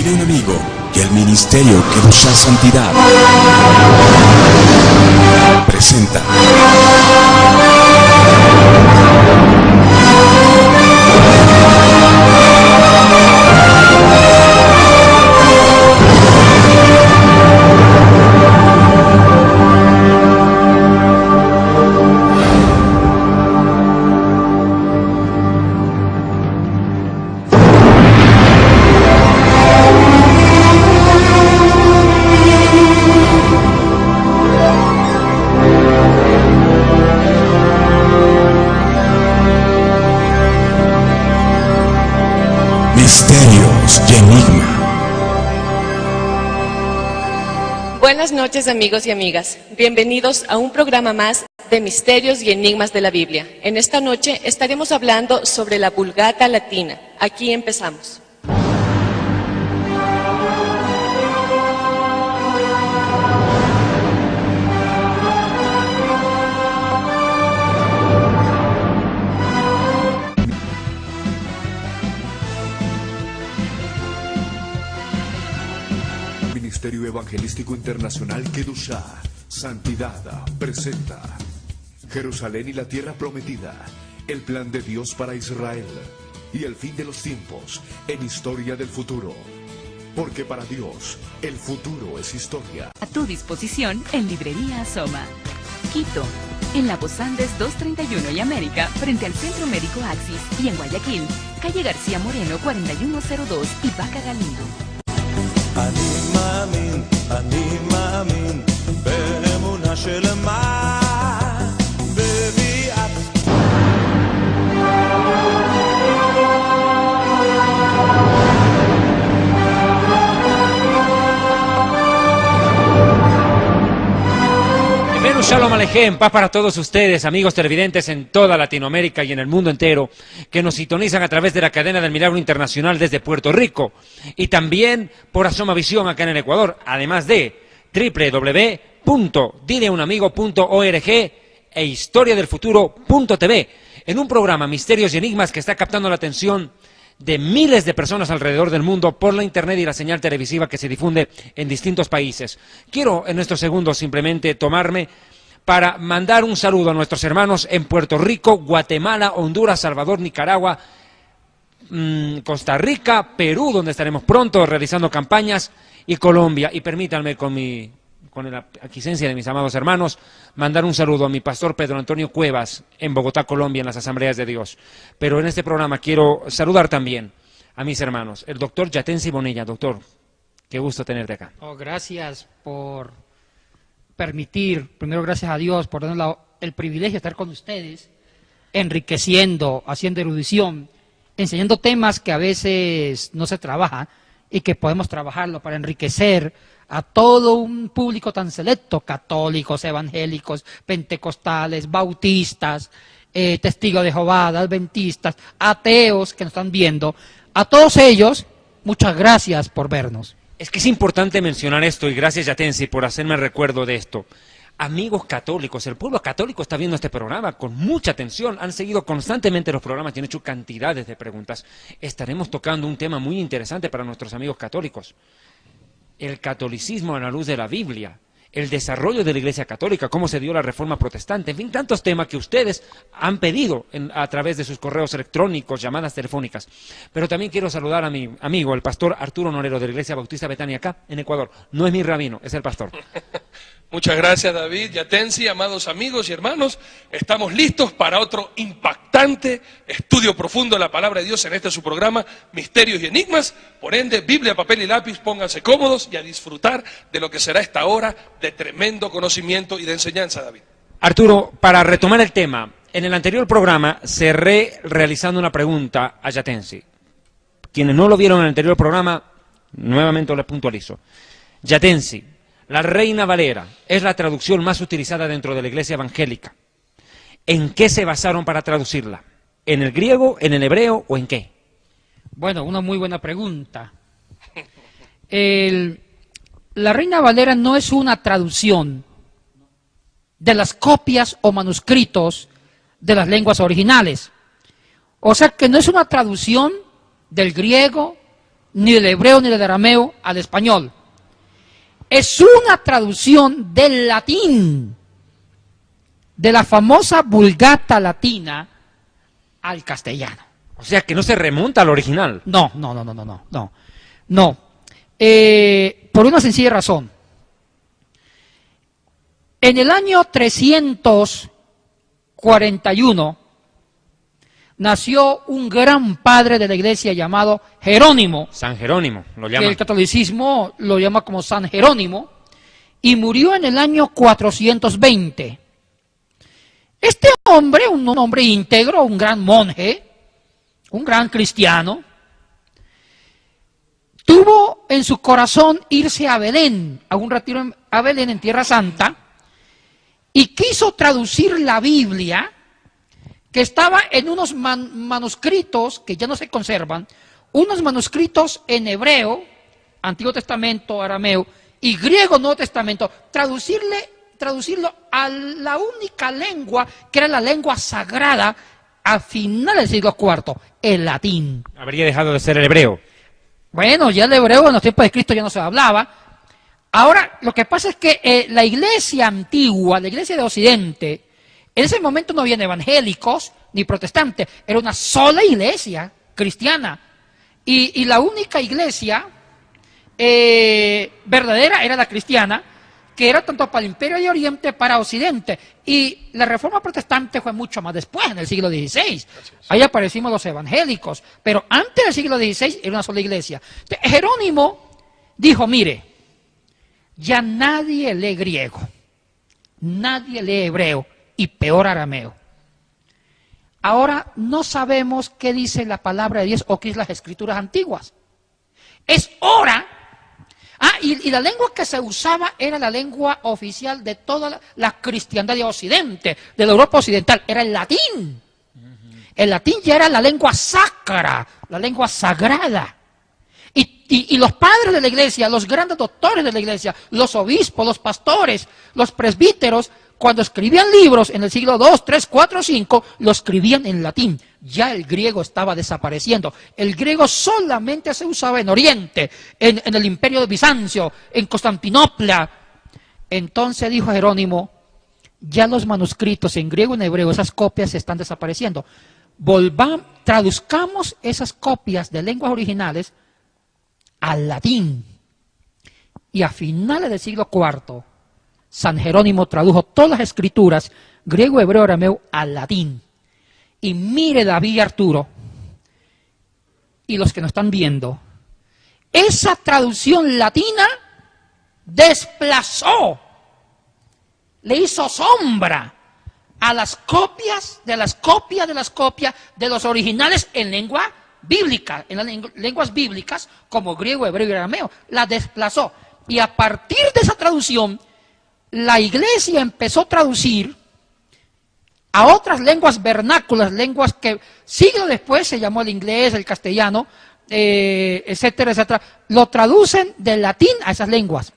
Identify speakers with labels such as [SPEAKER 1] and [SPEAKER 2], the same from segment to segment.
[SPEAKER 1] Dile a un amigo que el ministerio Kedushá Santidad presenta Misterios y Enigma.
[SPEAKER 2] Buenas noches, amigos y amigas. Bienvenidos a un programa más de Misterios y Enigmas de la Biblia. En esta noche estaremos hablando sobre la Vulgata latina. Aquí empezamos.
[SPEAKER 3] Ministerio Evangelístico Internacional Kedushá Santidad presenta Jerusalén y la Tierra Prometida, el plan de Dios para Israel y el fin de los tiempos en Historia del Futuro. Porque para Dios, el futuro es historia.
[SPEAKER 4] A tu disposición en Librería Soma. Quito, en La Voz Andes 231 y América, frente al Centro Médico Axis, y en Guayaquil, calle García Moreno 4102 y Vaca Galindo.
[SPEAKER 5] אני מאמין באמונה שלמה בביאת
[SPEAKER 6] Shalom Alejem, paz para todos ustedes, amigos televidentes en toda Latinoamérica y en el mundo entero, que nos sintonizan a través de la cadena del Milagro Internacional desde Puerto Rico y también por Asoma Visión acá en el Ecuador, además de www.dileunamigo.org e historiadelfuturo.tv, en un programa Misterios y Enigmas que está captando la atención de miles de personas alrededor del mundo por la internet y la señal televisiva que se difunde en distintos países. Quiero en estos segundos simplemente tomarme para mandar un saludo a nuestros hermanos en Puerto Rico, Guatemala, Honduras, Salvador, Nicaragua, Costa Rica, Perú, donde estaremos pronto realizando campañas, y Colombia. Y permítanme con la aquiescencia de mis amados hermanos, mandar un saludo a mi pastor Pedro Antonio Cuevas en Bogotá, Colombia, en las Asambleas de Dios. Pero en este programa quiero saludar también a mis hermanos, el doctor Yatensi Bonilla. Doctor, qué gusto tenerte acá.
[SPEAKER 7] Oh, gracias por permitir, primero gracias a Dios por darnos el privilegio de estar con ustedes, enriqueciendo, haciendo erudición, enseñando temas que a veces no se trabajan y que podemos trabajarlo para enriquecer a todo un público tan selecto: católicos, evangélicos, pentecostales, bautistas, testigos de Jehová, adventistas, ateos que nos están viendo. A todos ellos, muchas gracias por vernos.
[SPEAKER 6] Es que es importante mencionar esto, y gracias Yatensi por hacerme recuerdo de esto. Amigos católicos, el pueblo católico está viendo este programa con mucha atención, han seguido constantemente los programas y han hecho cantidades de preguntas. Estaremos tocando un tema muy interesante para nuestros amigos católicos: el catolicismo a la luz de la Biblia, el desarrollo de la Iglesia Católica, cómo se dio la Reforma Protestante, en fin, tantos temas que ustedes han pedido a través de sus correos electrónicos, llamadas telefónicas. Pero también quiero saludar a mi amigo, el pastor Arturo Norero, de la Iglesia Bautista Betania, acá en Ecuador. No es mi rabino, es el pastor.
[SPEAKER 8] Muchas gracias, David Yatensi. Amados amigos y hermanos, estamos listos para otro impactante estudio profundo de la palabra de Dios en este su programa Misterios y Enigmas. Por ende, Biblia, papel y lápiz, pónganse cómodos y a disfrutar de lo que será esta hora de tremendo conocimiento y de enseñanza, David.
[SPEAKER 6] Arturo, para retomar el tema, en el anterior programa cerré realizando una pregunta a Yatensi. Quienes no lo vieron en el anterior programa, nuevamente les puntualizo. Yatensi, la Reina Valera es la traducción más utilizada dentro de la Iglesia evangélica. ¿En qué se basaron para traducirla? ¿En el griego, en el hebreo o en qué?
[SPEAKER 7] Bueno, una muy buena pregunta. La Reina Valera no es una traducción de las copias o manuscritos de las lenguas originales. O sea que no es una traducción del griego ni del hebreo ni del arameo al español. Es una traducción del latín, de la famosa Vulgata latina al castellano.
[SPEAKER 6] O sea, que no se remonta al original.
[SPEAKER 7] No. Por una sencilla razón. En el año 341 nació un gran padre de la iglesia llamado Jerónimo.
[SPEAKER 6] San Jerónimo, lo
[SPEAKER 7] Que
[SPEAKER 6] llaman.
[SPEAKER 7] el catolicismo lo llama como San Jerónimo, y murió en el año 420. Este hombre, un hombre íntegro, un gran monje, un gran cristiano, tuvo en su corazón irse a Belén, a un retiro a Belén en Tierra Santa, y quiso traducir la Biblia, que estaba en unos manuscritos que ya no se conservan, unos manuscritos en hebreo, Antiguo Testamento, arameo, y griego, Nuevo Testamento, traducirlo a la única lengua que era la lengua sagrada a finales del siglo IV, el latín.
[SPEAKER 6] Habría dejado de ser el hebreo.
[SPEAKER 7] Bueno, ya el hebreo en los tiempos de Cristo ya no se hablaba. Ahora, lo que pasa es que la iglesia antigua, la iglesia de Occidente, en ese momento no habían evangélicos ni protestantes, era una sola iglesia cristiana. Y la única iglesia verdadera era la cristiana, que era tanto para el Imperio de Oriente, para Occidente. Y la Reforma Protestante fue mucho más después, en el siglo XVI. Ahí aparecimos los evangélicos. Pero antes del siglo XVI era una sola iglesia. Entonces, Jerónimo dijo, mire, ya nadie lee griego, nadie lee hebreo, y peor arameo. Ahora no sabemos qué dice la palabra de Dios o qué es las escrituras antiguas. Es hora. Y la lengua que se usaba era la lengua oficial de toda la cristiandad de Occidente, de la Europa occidental, era el latín. El latín ya era la lengua sacra, la lengua sagrada. Y los padres de la iglesia, los grandes doctores de la iglesia, los obispos, los pastores, los presbíteros, cuando escribían libros en el siglo II, III, IV, V, lo escribían en latín. Ya el griego estaba desapareciendo. El griego solamente se usaba en Oriente, en el Imperio de Bizancio, en Constantinopla. Entonces dijo Jerónimo, ya los manuscritos en griego y en hebreo, esas copias están desapareciendo. Traduzcamos esas copias de lenguas originales al latín. Y a finales del siglo IV, San Jerónimo tradujo todas las escrituras, griego, hebreo, arameo, al latín. Y mire, David y Arturo, y los que nos están viendo, esa traducción latina desplazó, le hizo sombra a las copias de las copias de las copias de los originales en lengua bíblica, en las lenguas bíblicas, como griego, hebreo y arameo, la desplazó. Y a partir de esa traducción, la iglesia empezó a traducir a otras lenguas vernáculas, lenguas que siglos después se llamó el inglés, el castellano, etcétera, etcétera. Lo traducen del latín a esas lenguas.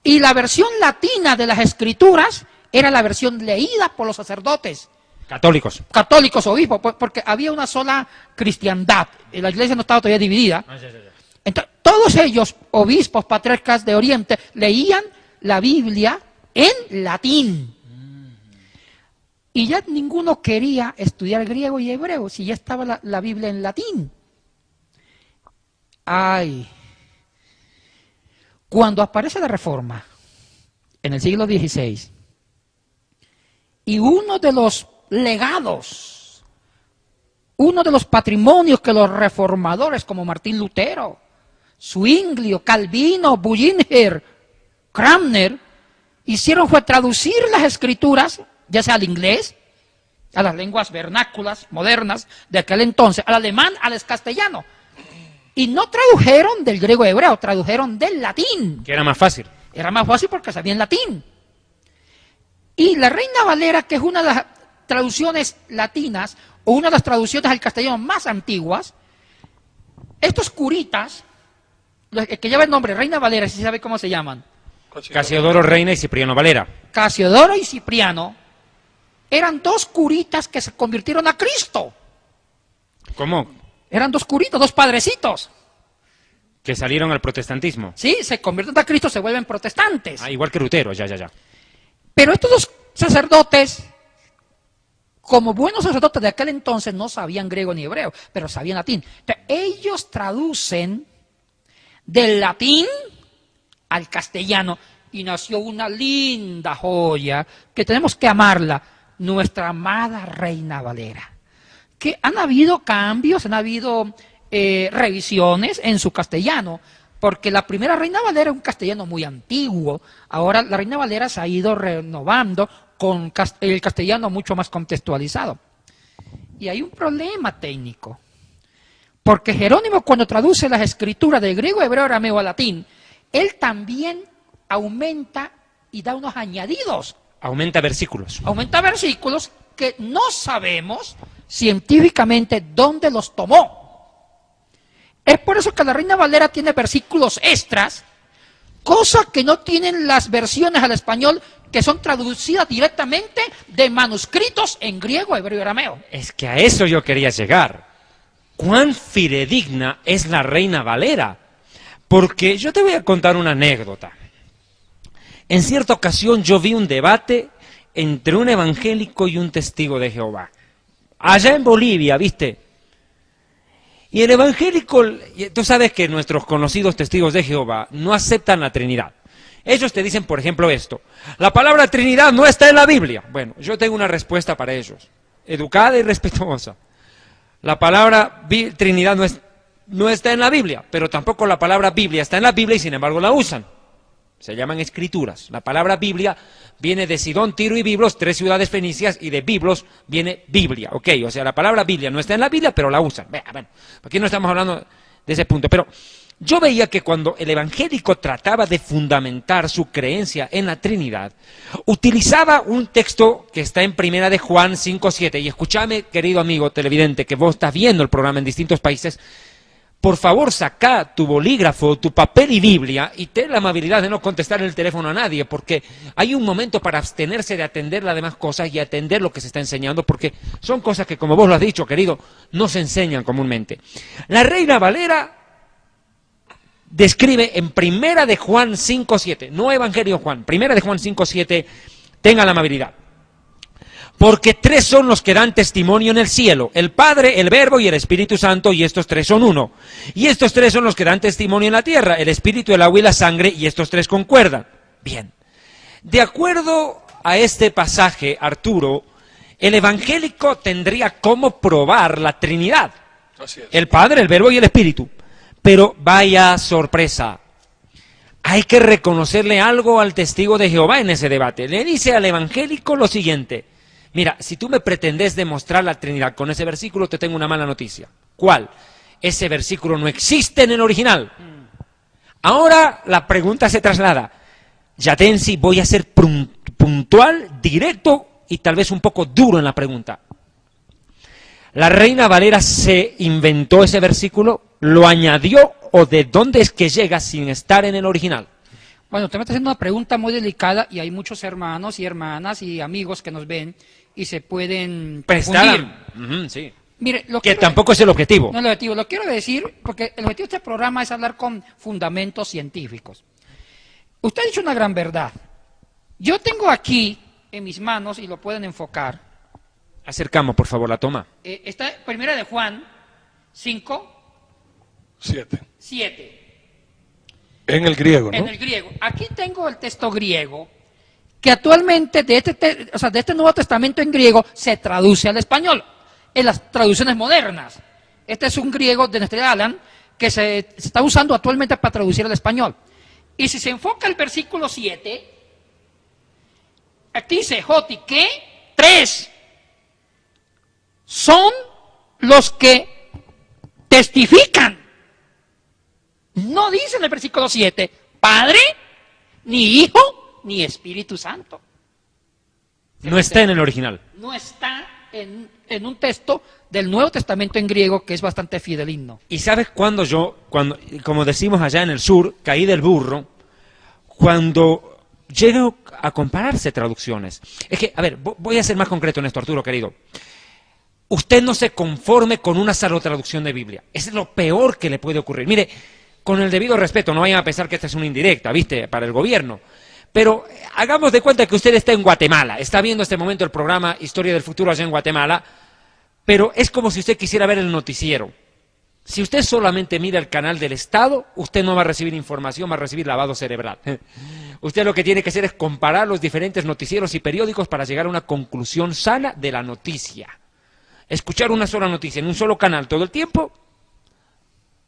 [SPEAKER 7] Y la versión latina de las escrituras era la versión leída por los sacerdotes.
[SPEAKER 6] Católicos.
[SPEAKER 7] Católicos, obispos, porque había una sola cristiandad. La iglesia no estaba todavía dividida. Entonces, todos ellos, obispos, patriarcas de Oriente, leían la Biblia en latín. Y ya ninguno quería estudiar griego y hebreo, si ya estaba la Biblia en latín. Ay. Cuando aparece la Reforma, en el siglo XVI, y uno de los legados, uno de los patrimonios que los reformadores como Martín Lutero, Zwinglio, Calvino, Bullinger, Cranmer, hicieron fue traducir las escrituras, ya sea al inglés, a las lenguas vernáculas, modernas, de aquel entonces, al alemán, al castellano. Y no tradujeron del griego hebreo, tradujeron del latín.
[SPEAKER 6] Que era más fácil.
[SPEAKER 7] Era más fácil porque sabían latín. Y la Reina Valera, que es una de las traducciones latinas, o una de las traducciones al castellano más antiguas, estos curitas, los que lleva el nombre Reina Valera, si se sabe cómo se llaman.
[SPEAKER 6] Casiodoro Reina y Cipriano Valera.
[SPEAKER 7] Casiodoro y Cipriano eran dos curitas que se convirtieron a Cristo.
[SPEAKER 6] ¿Cómo?
[SPEAKER 7] Eran dos curitas, dos padrecitos.
[SPEAKER 6] Que salieron al protestantismo.
[SPEAKER 7] Sí, se convierten a Cristo, se vuelven protestantes.
[SPEAKER 6] Ah, igual que Lutero, ya.
[SPEAKER 7] Pero estos dos sacerdotes, como buenos sacerdotes de aquel entonces, no sabían griego ni hebreo, pero sabían latín. Entonces, ellos traducen del latín al castellano y nació una linda joya que tenemos que amarla, nuestra amada Reina Valera. Que han habido cambios, han habido revisiones en su castellano, porque la primera Reina Valera es un castellano muy antiguo. Ahora la Reina Valera se ha ido renovando con el castellano mucho más contextualizado. Y hay un problema técnico, porque Jerónimo, cuando traduce las escrituras del griego, hebreo, arameo a latín, él también aumenta y da unos añadidos.
[SPEAKER 6] Aumenta versículos.
[SPEAKER 7] Aumenta versículos que no sabemos científicamente dónde los tomó. Es por eso que la Reina Valera tiene versículos extras, cosa que no tienen las versiones al español que son traducidas directamente de manuscritos en griego, hebreo y arameo.
[SPEAKER 6] Es que a eso yo quería llegar. ¿Cuán fidedigna es la Reina Valera? Porque yo te voy a contar una anécdota. En cierta ocasión yo vi un debate entre un evangélico y un testigo de Jehová. Allá en Bolivia, ¿viste? Y el evangélico, tú sabes que nuestros conocidos testigos de Jehová no aceptan la Trinidad. Ellos te dicen, por ejemplo, esto: la palabra Trinidad no está en la Biblia. Bueno, yo tengo una respuesta para ellos, educada y respetuosa. La palabra Trinidad no está en la Biblia, pero tampoco la palabra Biblia está en la Biblia y sin embargo la usan. Se llaman escrituras. La palabra Biblia viene de Sidón, Tiro y Biblos, 3 ciudades fenicias, y de Biblos viene Biblia, ¿ok? O sea, la palabra Biblia no está en la Biblia, pero la usan. Bueno, aquí no estamos hablando de ese punto, pero yo veía que cuando el evangélico trataba de fundamentar su creencia en la Trinidad, utilizaba un texto que está en Primera de Juan 5:7, y escúchame, querido amigo televidente, que vos estás viendo el programa en distintos países, por favor, saca tu bolígrafo, tu papel y Biblia y ten la amabilidad de no contestar el teléfono a nadie, porque hay un momento para abstenerse de atender las demás cosas y atender lo que se está enseñando, porque son cosas que, como vos lo has dicho, querido, no se enseñan comúnmente. La Reina Valera describe en Primera de Juan 5:7, no Evangelio Juan, Primera de Juan 5:7, tenga la amabilidad. Porque 3 son los que dan testimonio en el cielo: el Padre, el Verbo y el Espíritu Santo, y estos 3 son uno. Y estos 3 son los que dan testimonio en la tierra: el Espíritu, el agua y la sangre, y estos 3 concuerdan. Bien, de acuerdo a este pasaje, Arturo, el evangélico tendría cómo probar la Trinidad:
[SPEAKER 8] Así es.
[SPEAKER 6] el Padre, el Verbo y el Espíritu. Pero vaya sorpresa, hay que reconocerle algo al testigo de Jehová en ese debate. Le dice al evangélico lo siguiente: mira, si tú me pretendes demostrar la Trinidad con ese versículo, te tengo una mala noticia. ¿Cuál? Ese versículo no existe en el original. Ahora la pregunta se traslada. Yatensi, voy a ser puntual, directo y tal vez un poco duro en la pregunta. ¿La Reina Valera se inventó ese versículo? ¿Lo añadió o de dónde es que llega sin estar en el original?
[SPEAKER 7] Bueno, usted me está haciendo una pregunta muy delicada y hay muchos hermanos y hermanas y amigos que nos ven y se pueden confundir.
[SPEAKER 6] Sí.
[SPEAKER 7] Mire,
[SPEAKER 6] Que tampoco es el objetivo.
[SPEAKER 7] No es el objetivo, lo quiero decir porque el objetivo de este programa es hablar con fundamentos científicos. Usted ha dicho una gran verdad. Yo tengo aquí en mis manos, y lo pueden enfocar.
[SPEAKER 6] Acercamos, por favor, la toma.
[SPEAKER 7] Está Primera de Juan 5:7.
[SPEAKER 8] En el griego, ¿no?
[SPEAKER 7] En el griego. Aquí tengo el texto griego que actualmente de este Nuevo Testamento en griego se traduce al español en las traducciones modernas. Este es un griego de Nestor Aland que se está usando actualmente para traducir al español. Y si se enfoca el versículo 7, aquí dice: Joti, que 3 son los que testifican. No dice en el versículo 7, Padre, ni Hijo, ni Espíritu Santo.
[SPEAKER 6] No está en el original.
[SPEAKER 7] No está en un texto del Nuevo Testamento en griego que es bastante fidedigno.
[SPEAKER 6] ¿Y sabes cuando como decimos allá en el sur, caí del burro? Cuando llego a compararse traducciones. Es que, a ver, voy a ser más concreto en esto, Arturo, querido. Usted no se conforme con una sola traducción de Biblia. Es lo peor que le puede ocurrir. Mire, con el debido respeto, no vayan a pensar que esta es una indirecta, ¿viste?, para el gobierno. Pero hagamos de cuenta que usted está en Guatemala, está viendo este momento el programa Historia del Futuro allá en Guatemala, pero es como si usted quisiera ver el noticiero. Si usted solamente mira el canal del Estado, usted no va a recibir información, va a recibir lavado cerebral. Usted lo que tiene que hacer es comparar los diferentes noticieros y periódicos para llegar a una conclusión sana de la noticia. Escuchar una sola noticia en un solo canal todo el tiempo,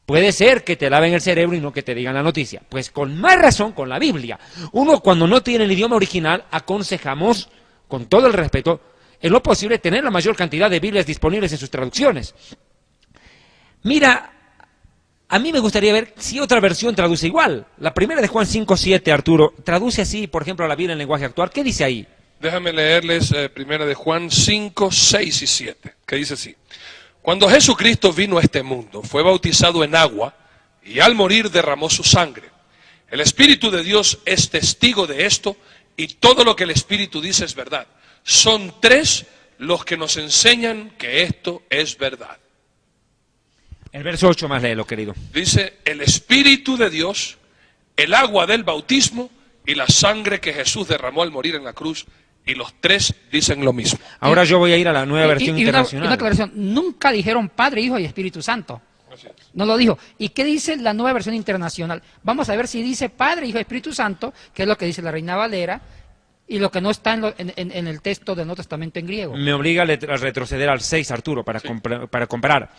[SPEAKER 6] puede ser que te laven el cerebro y no que te digan la noticia. Pues con más razón con la Biblia. Uno, cuando no tiene el idioma original, aconsejamos, con todo el respeto, en lo posible tener la mayor cantidad de Biblias disponibles en sus traducciones. Mira, a mí me gustaría ver si otra versión traduce igual. La primera de Juan 5:7, Arturo, traduce así, por ejemplo, la Biblia en lenguaje actual. ¿Qué dice ahí?
[SPEAKER 8] Déjame leerles primera de Juan 5, 6 y 7, que dice así. Cuando Jesucristo vino a este mundo, fue bautizado en agua y al morir derramó su sangre. El Espíritu de Dios es testigo de esto y todo lo que el Espíritu dice es verdad. Son tres los que nos enseñan que esto es verdad.
[SPEAKER 6] El verso 8 más léelo, querido.
[SPEAKER 8] Dice, el Espíritu de Dios, el agua del bautismo y la sangre que Jesús derramó al morir en la cruz, y los tres dicen lo mismo.
[SPEAKER 6] Ahora yo voy a ir a la nueva versión internacional.
[SPEAKER 7] Una aclaración, nunca dijeron Padre, Hijo y Espíritu Santo. No lo dijo. ¿Y qué dice la nueva versión internacional? Vamos a ver si dice Padre, Hijo y Espíritu Santo, que es lo que dice la Reina Valera, y lo que no está en el texto del Nuevo Testamento en griego.
[SPEAKER 6] Me obliga a retroceder al 6, Arturo, para comparar.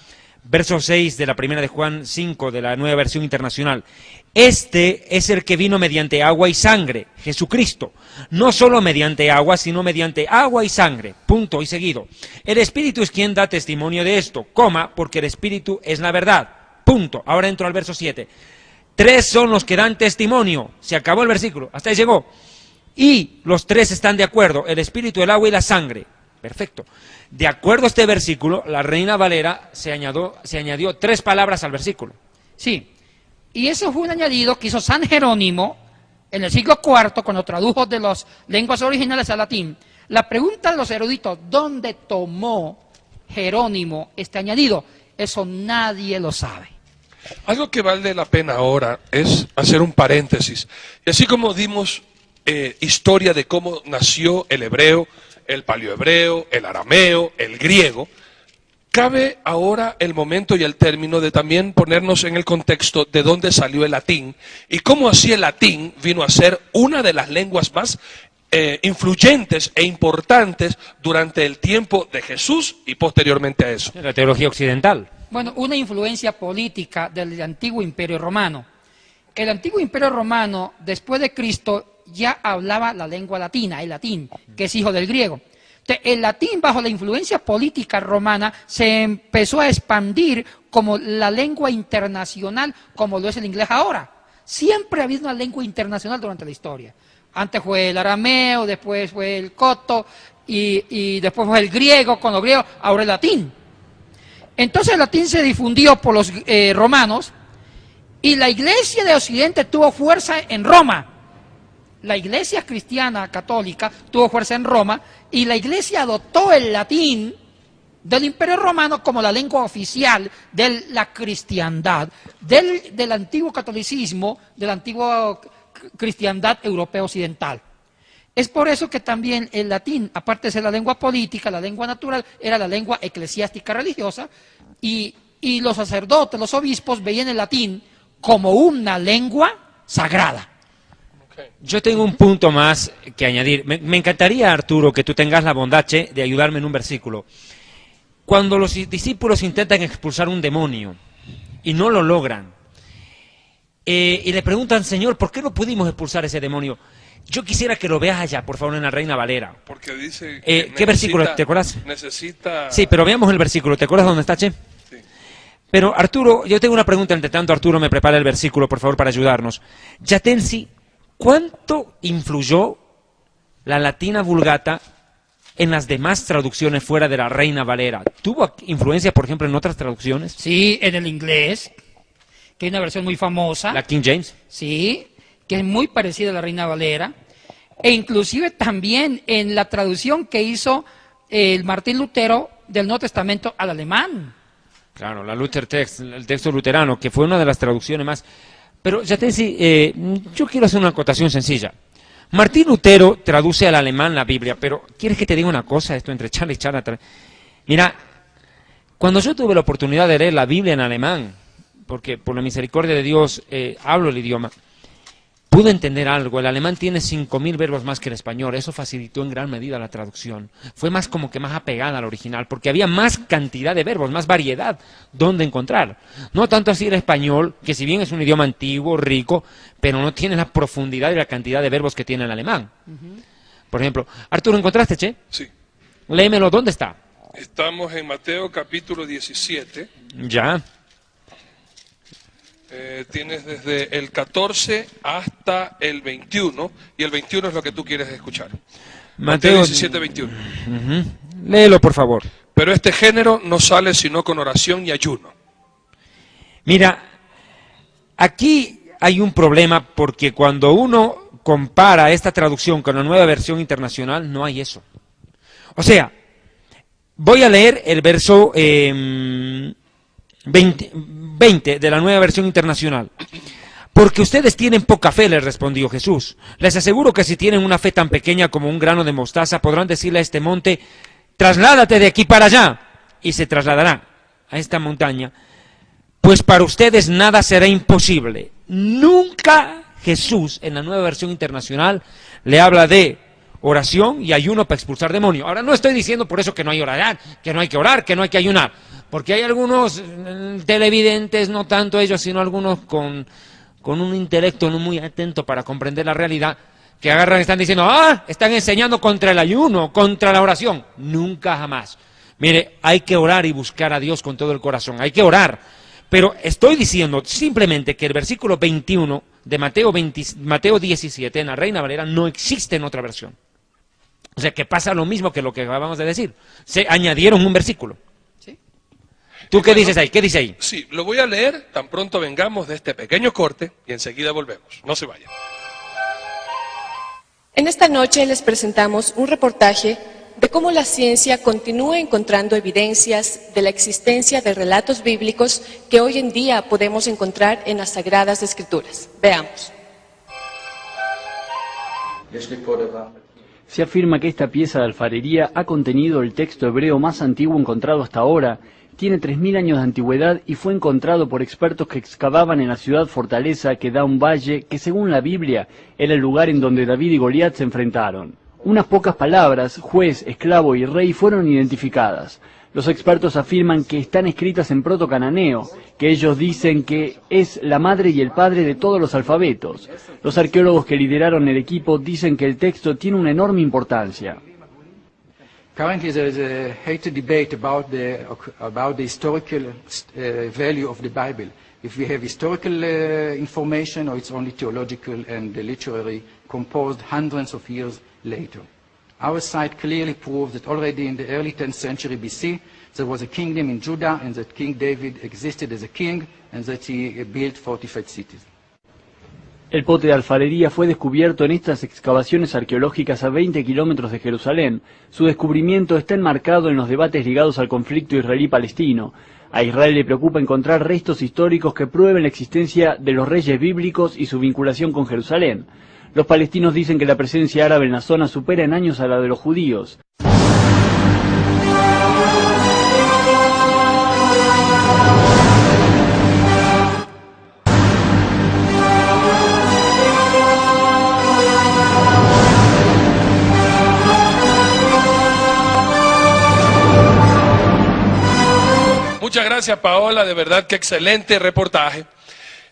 [SPEAKER 6] Verso 6 de la primera de Juan 5, de la nueva versión internacional. Este es el que vino mediante agua y sangre, Jesucristo. No solo mediante agua, sino mediante agua y sangre. Punto y seguido. El Espíritu es quien da testimonio de esto, coma, porque el Espíritu es la verdad. Punto. Ahora entro al verso 7. Tres son los que dan testimonio. Se acabó el versículo. Hasta ahí llegó. Y los tres están de acuerdo, el Espíritu, el agua y la sangre. Perfecto. De acuerdo a este versículo, la Reina Valera se añadió tres palabras al versículo.
[SPEAKER 7] Sí, y eso fue un añadido que hizo San Jerónimo en el siglo IV, cuando tradujo de las lenguas originales al latín. La pregunta de los eruditos, ¿dónde tomó Jerónimo este añadido? Eso nadie lo sabe.
[SPEAKER 8] Algo que vale la pena ahora es hacer un paréntesis. Y así como dimos historia de cómo nació el hebreo, el paleohebreo, el arameo, el griego, cabe ahora el momento y el término de también ponernos en el contexto de dónde salió el latín y cómo así el latín vino a ser una de las lenguas más influyentes e importantes durante el tiempo de Jesús y posteriormente a eso.
[SPEAKER 6] La teología occidental.
[SPEAKER 7] Bueno, una influencia política del antiguo Imperio Romano. El antiguo Imperio Romano, después de Cristo, ya hablaba la lengua latina, el latín, que es hijo del griego. Entonces, el latín, bajo la influencia política romana, se empezó a expandir como la lengua internacional, como lo es el inglés ahora. Siempre ha habido una lengua internacional durante la historia. Antes fue el arameo, después fue el coto, y después fue el griego, con los griegos, ahora el latín. Entonces el latín se difundió por los romanos, y la iglesia de Occidente tuvo fuerza en Roma. La iglesia cristiana católica tuvo fuerza en Roma y la iglesia adoptó el latín del Imperio Romano como la lengua oficial de la cristiandad, del antiguo catolicismo, de la antigua cristiandad europea occidental. Es por eso que también el latín, aparte de ser la lengua política, la lengua natural, era la lengua eclesiástica religiosa y los sacerdotes, los obispos veían el latín como una lengua sagrada.
[SPEAKER 6] Yo tengo un punto más que añadir. Me encantaría, Arturo, que tú tengas la bondad de ayudarme en un versículo. Cuando los discípulos intentan expulsar un demonio y no lo logran, y le preguntan, Señor, ¿por qué no pudimos expulsar ese demonio? Yo quisiera que lo veas allá, por favor, en la Reina Valera.
[SPEAKER 8] Porque dice
[SPEAKER 6] ¿qué versículo? ¿Te acuerdas?
[SPEAKER 8] Necesita...
[SPEAKER 6] Sí, pero veamos el versículo. ¿Te acuerdas dónde está, Che?
[SPEAKER 8] Sí.
[SPEAKER 6] Pero, Arturo, yo tengo una pregunta. Entre tanto, Arturo me prepara el versículo, por favor, para ayudarnos. Yatensi, ¿cuánto influyó la latina vulgata en las demás traducciones fuera de la Reina Valera? ¿Tuvo influencia, por ejemplo, en otras traducciones?
[SPEAKER 7] Sí, en el inglés, que hay una versión muy famosa.
[SPEAKER 6] ¿La King James?
[SPEAKER 7] Sí, que es muy parecida a la Reina Valera. E inclusive también en la traducción que hizo el Martín Lutero del Nuevo Testamento al alemán.
[SPEAKER 6] Claro, la Luther Text, el texto luterano, que fue una de las traducciones más... Pero, Yatensi, yo quiero hacer una acotación sencilla. Martín Lutero traduce al alemán la Biblia, pero ¿quieres que te diga una cosa? Esto entre charla y charla. Mira, cuando yo tuve la oportunidad de leer la Biblia en alemán, porque por la misericordia de Dios hablo el idioma, pude entender algo. El alemán tiene 5.000 verbos más que el español. Eso facilitó en gran medida la traducción. Fue más como que más apegada al original, porque había más cantidad de verbos, más variedad donde encontrar. No tanto así el español, que si bien es un idioma antiguo, rico, pero no tiene la profundidad y la cantidad de verbos que tiene el alemán. Por ejemplo, Arturo, ¿encontraste, che?
[SPEAKER 8] Sí.
[SPEAKER 6] Léemelo, ¿dónde está?
[SPEAKER 8] Estamos en Mateo capítulo 17.
[SPEAKER 6] Ya.
[SPEAKER 8] Tienes desde el 14 hasta el 21, y el 21 es lo que tú quieres escuchar. Mateo 17, 21.
[SPEAKER 6] Léelo, por favor.
[SPEAKER 8] Pero este género no sale sino con oración y ayuno.
[SPEAKER 6] Mira, aquí hay un problema porque cuando uno compara esta traducción con la nueva versión internacional, no hay eso. O sea, voy a leer el verso 20 de la nueva versión internacional. Porque ustedes tienen poca fe, les respondió Jesús. Les aseguro que si tienen una fe tan pequeña como un grano de mostaza, podrán decirle a este monte, trasládate de aquí para allá, y se trasladará a esta montaña. Pues para ustedes nada será imposible. Nunca Jesús, en la nueva versión internacional, le habla de oración y ayuno para expulsar demonios. Ahora, no estoy diciendo por eso que no hay orar, que no hay que orar, que no hay que ayunar. Porque hay algunos televidentes, no tanto ellos, sino algunos con un intelecto no muy atento para comprender la realidad, que agarran y están diciendo, están enseñando contra el ayuno, contra la oración. Nunca jamás. Mire, hay que orar y buscar a Dios con todo el corazón, hay que orar. Pero estoy diciendo simplemente que el versículo 21 de Mateo 17 en la Reina Valera no existe en otra versión. O sea que pasa lo mismo que lo que acabamos de decir. Se añadieron un versículo. ¿Tú qué dices ahí? ¿Qué dice ahí?
[SPEAKER 8] Sí, lo voy a leer tan pronto vengamos de este pequeño corte y enseguida volvemos. No se vayan.
[SPEAKER 2] En esta noche les presentamos un reportaje de cómo la ciencia continúa encontrando evidencias de la existencia de relatos bíblicos que hoy en día podemos encontrar en las Sagradas Escrituras. Veamos.
[SPEAKER 9] Se afirma que esta pieza de alfarería ha contenido el texto hebreo más antiguo encontrado hasta ahora. Tiene 3.000 años de antigüedad y fue encontrado por expertos que excavaban en la ciudad fortaleza que da un valle que, según la Biblia, era el lugar en donde David y Goliat se enfrentaron. Unas pocas palabras, juez, esclavo y rey, fueron identificadas. Los expertos afirman que están escritas en proto-cananeo, que ellos dicen que es la madre y el padre de todos los alfabetos. Los arqueólogos que lideraron el equipo dicen que el texto tiene una enorme importancia.
[SPEAKER 10] Currently, there is a heated debate about the historical value of the Bible. If we have historical information, or it's only theological and literary, composed hundreds of years later. Our site clearly proves that already in the early 10th century BC, there was a kingdom in Judah, and that King David existed as a king, and that he built fortified cities.
[SPEAKER 9] El pote de alfarería fue descubierto en estas excavaciones arqueológicas a 20 kilómetros de Jerusalén. Su descubrimiento está enmarcado en los debates ligados al conflicto israelí-palestino. A Israel le preocupa encontrar restos históricos que prueben la existencia de los reyes bíblicos y su vinculación con Jerusalén. Los palestinos dicen que la presencia árabe en la zona supera en años a la de los judíos.
[SPEAKER 8] Muchas gracias, Paola, de verdad que excelente reportaje.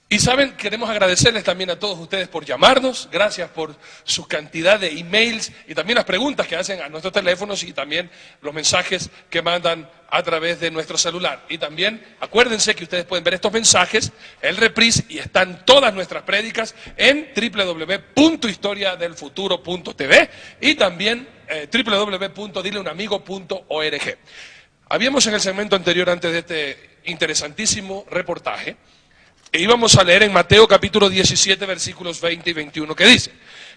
[SPEAKER 8] Y saben, queremos agradecerles también a todos ustedes por llamarnos, gracias por su cantidad de emails y también las preguntas que hacen a nuestros teléfonos y también los mensajes que mandan a través de nuestro celular. Y también acuérdense que ustedes pueden ver estos mensajes, el reprise, y están todas nuestras prédicas en www.historiadelfuturo.tv y también www.dileunamigo.org. Habíamos en el segmento anterior, antes de este interesantísimo reportaje, e íbamos a leer en Mateo capítulo 17, versículos 20 y 21, que dice: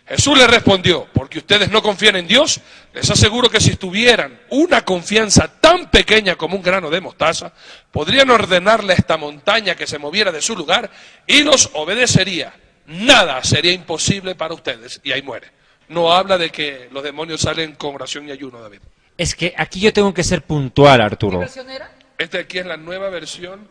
[SPEAKER 8] Jesús les respondió, porque ustedes no confían en Dios, les aseguro que si tuvieran una confianza tan pequeña como un grano de mostaza, podrían ordenarle a esta montaña que se moviera de su lugar y los obedecería. Nada sería imposible para ustedes. Y ahí muere. No habla de que los demonios salen con oración y ayuno, David.
[SPEAKER 6] Es que aquí yo tengo que ser puntual, Arturo.
[SPEAKER 7] ¿Qué versión era?
[SPEAKER 8] Este aquí es la nueva versión,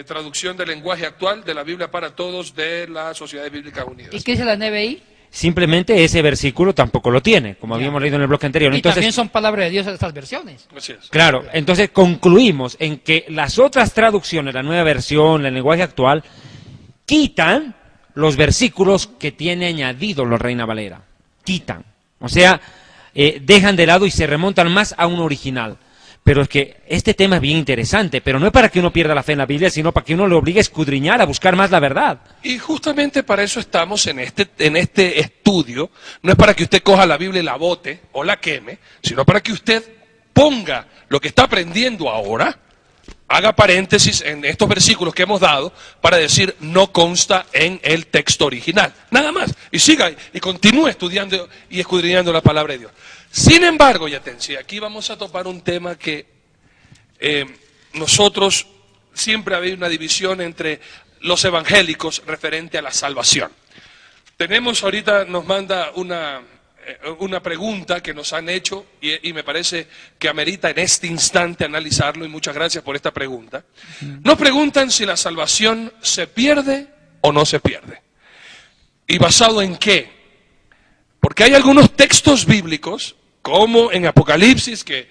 [SPEAKER 8] traducción del lenguaje actual de la Biblia para todos de las Sociedades Bíblicas Unidas.
[SPEAKER 7] ¿Y qué dice la NBI?
[SPEAKER 6] Simplemente ese versículo tampoco lo tiene, como habíamos leído en el bloque anterior.
[SPEAKER 7] Y
[SPEAKER 6] Entonces,
[SPEAKER 7] también son palabras de Dios estas versiones.
[SPEAKER 8] Así es.
[SPEAKER 6] claro, entonces concluimos en que las otras traducciones, la nueva versión, el lenguaje actual, quitan los versículos que tiene añadido la Reina Valera. Quitan. O sea, dejan de lado y se remontan más a un original. Pero es que este tema es bien interesante, pero no es para que uno pierda la fe en la Biblia, sino para que uno le obligue a escudriñar, a buscar más la verdad.
[SPEAKER 8] Y justamente para eso estamos en este estudio. No es para que usted coja la Biblia y la bote o la queme, sino para que usted ponga lo que está aprendiendo ahora, haga paréntesis en estos versículos que hemos dado para decir no consta en el texto original. Nada más. Y siga y continúe estudiando y escudriñando la palabra de Dios. Sin embargo, Yatensi, aquí vamos a topar un tema que nosotros siempre ha habido una división entre los evangélicos referente a la salvación. Tenemos ahorita, nos manda una pregunta que nos han hecho y me parece que amerita en este instante analizarlo, y muchas gracias por esta pregunta. Nos preguntan si la salvación se pierde o no se pierde. ¿Y basado en qué? Porque hay algunos textos bíblicos, como en Apocalipsis, que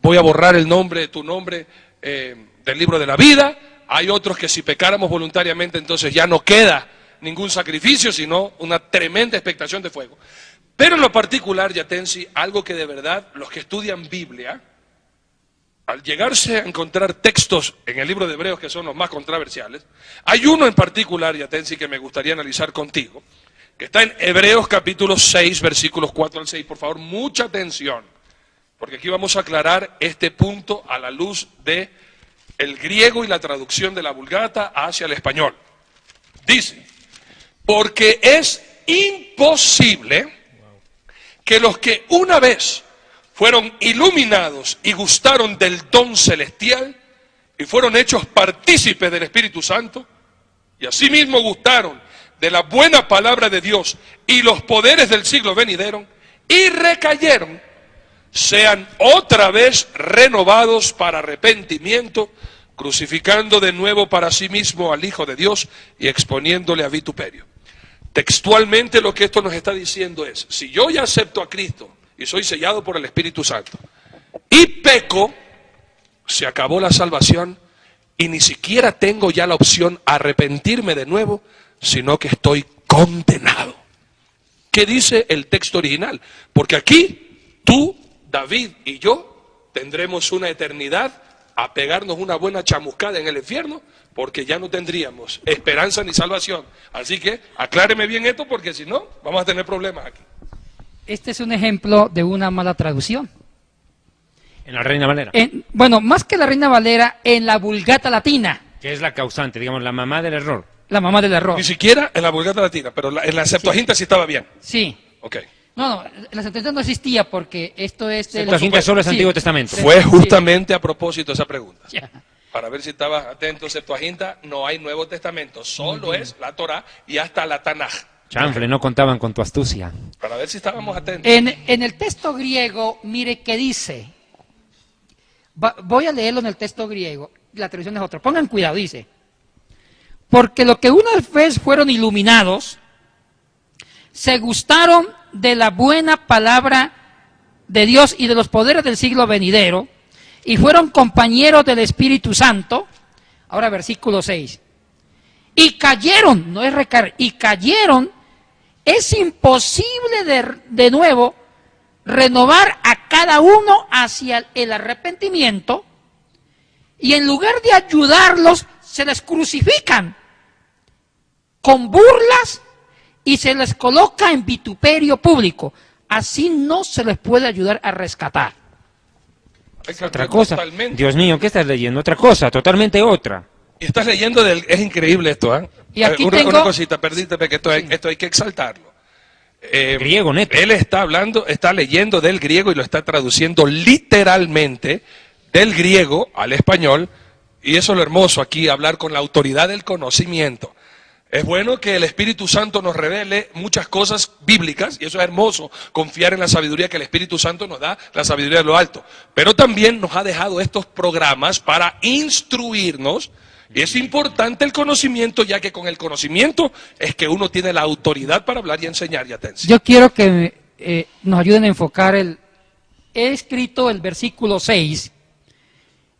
[SPEAKER 8] voy a borrar el nombre, tu nombre, del libro de la vida. Hay otros que si pecáramos voluntariamente, entonces ya no queda ningún sacrificio, sino una tremenda expectación de fuego. Pero en lo particular, Yatensi, algo que de verdad los que estudian Biblia, al llegarse a encontrar textos en el libro de Hebreos que son los más controversiales, hay uno en particular, Yatensi, que me gustaría analizar contigo, que está en Hebreos capítulo 6, versículos 4 al 6. Por favor, mucha atención, porque aquí vamos a aclarar este punto a la luz de el griego y la traducción de la Vulgata hacia el español. Dice, porque es imposible que los que una vez fueron iluminados y gustaron del don celestial y fueron hechos partícipes del Espíritu Santo, y asimismo gustaron de la buena palabra de Dios y los poderes del siglo venidero, y recayeron, sean otra vez renovados para arrepentimiento, crucificando de nuevo para sí mismo al Hijo de Dios y exponiéndole a vituperio. Textualmente lo que esto nos está diciendo es, si yo ya acepto a Cristo y soy sellado por el Espíritu Santo y peco, se acabó la salvación y ni siquiera tengo ya la opción arrepentirme de nuevo, sino que estoy condenado. ¿Qué dice el texto original? Porque aquí tú, David y yo tendremos una eternidad a pegarnos una buena chamuscada en el infierno, porque ya no tendríamos esperanza ni salvación. Así que acláreme bien esto, porque si no, vamos a tener problemas aquí.
[SPEAKER 7] Este es un ejemplo de una mala traducción.
[SPEAKER 6] En la Reina Valera.
[SPEAKER 7] Bueno, más que la Reina Valera, en la Vulgata Latina.
[SPEAKER 6] Que es la causante, digamos, la mamá del error.
[SPEAKER 7] La mamá del error.
[SPEAKER 8] Ni siquiera en la Vulgata Latina, pero en la Septuaginta sí estaba bien.
[SPEAKER 7] Sí.
[SPEAKER 8] Ok.
[SPEAKER 7] No, la Septuaginta no existía porque esto es...
[SPEAKER 6] Septuaginta solo es Antiguo Testamento.
[SPEAKER 8] Fue justamente a propósito esa pregunta.
[SPEAKER 7] Ya.
[SPEAKER 8] Para ver si estabas atento, Septuaginta no hay Nuevo Testamento, solo es la Torá y hasta la Tanaj.
[SPEAKER 6] Chanfle, no contaban con tu astucia.
[SPEAKER 8] Para ver si estábamos atentos.
[SPEAKER 7] En el texto griego, mire qué dice. Voy a leerlo en el texto griego, la traducción es otra. Pongan cuidado, dice. Porque lo que una vez fueron iluminados, se gustaron de la buena palabra de Dios y de los poderes del siglo venidero, y fueron compañeros del Espíritu Santo. Ahora versículo 6. Y cayeron, no es recaer, y cayeron, es imposible de nuevo renovar a cada uno hacia el arrepentimiento, y en lugar de ayudarlos, se les crucifican con burlas y se les coloca en vituperio público. Así no se les puede ayudar a rescatar.
[SPEAKER 6] Otra cosa. Totalmente. Dios mío, ¿qué estás leyendo? Otra cosa, totalmente otra.
[SPEAKER 8] Y estás leyendo es increíble esto, ¿eh?
[SPEAKER 7] Y aquí
[SPEAKER 8] una cosita, perdíteme, que esto hay que exaltarlo.
[SPEAKER 6] Griego neto.
[SPEAKER 8] Él está leyendo del griego y lo está traduciendo literalmente del griego al español, y eso es lo hermoso aquí, hablar con la autoridad del conocimiento. Es bueno que el Espíritu Santo nos revele muchas cosas bíblicas, y eso es hermoso, confiar en la sabiduría que el Espíritu Santo nos da, la sabiduría de lo alto. Pero también nos ha dejado estos programas para instruirnos, y es importante el conocimiento, ya que con el conocimiento es que uno tiene la autoridad para hablar y enseñar. Y atención.
[SPEAKER 7] Yo quiero que nos ayuden a enfocar He escrito el versículo 6.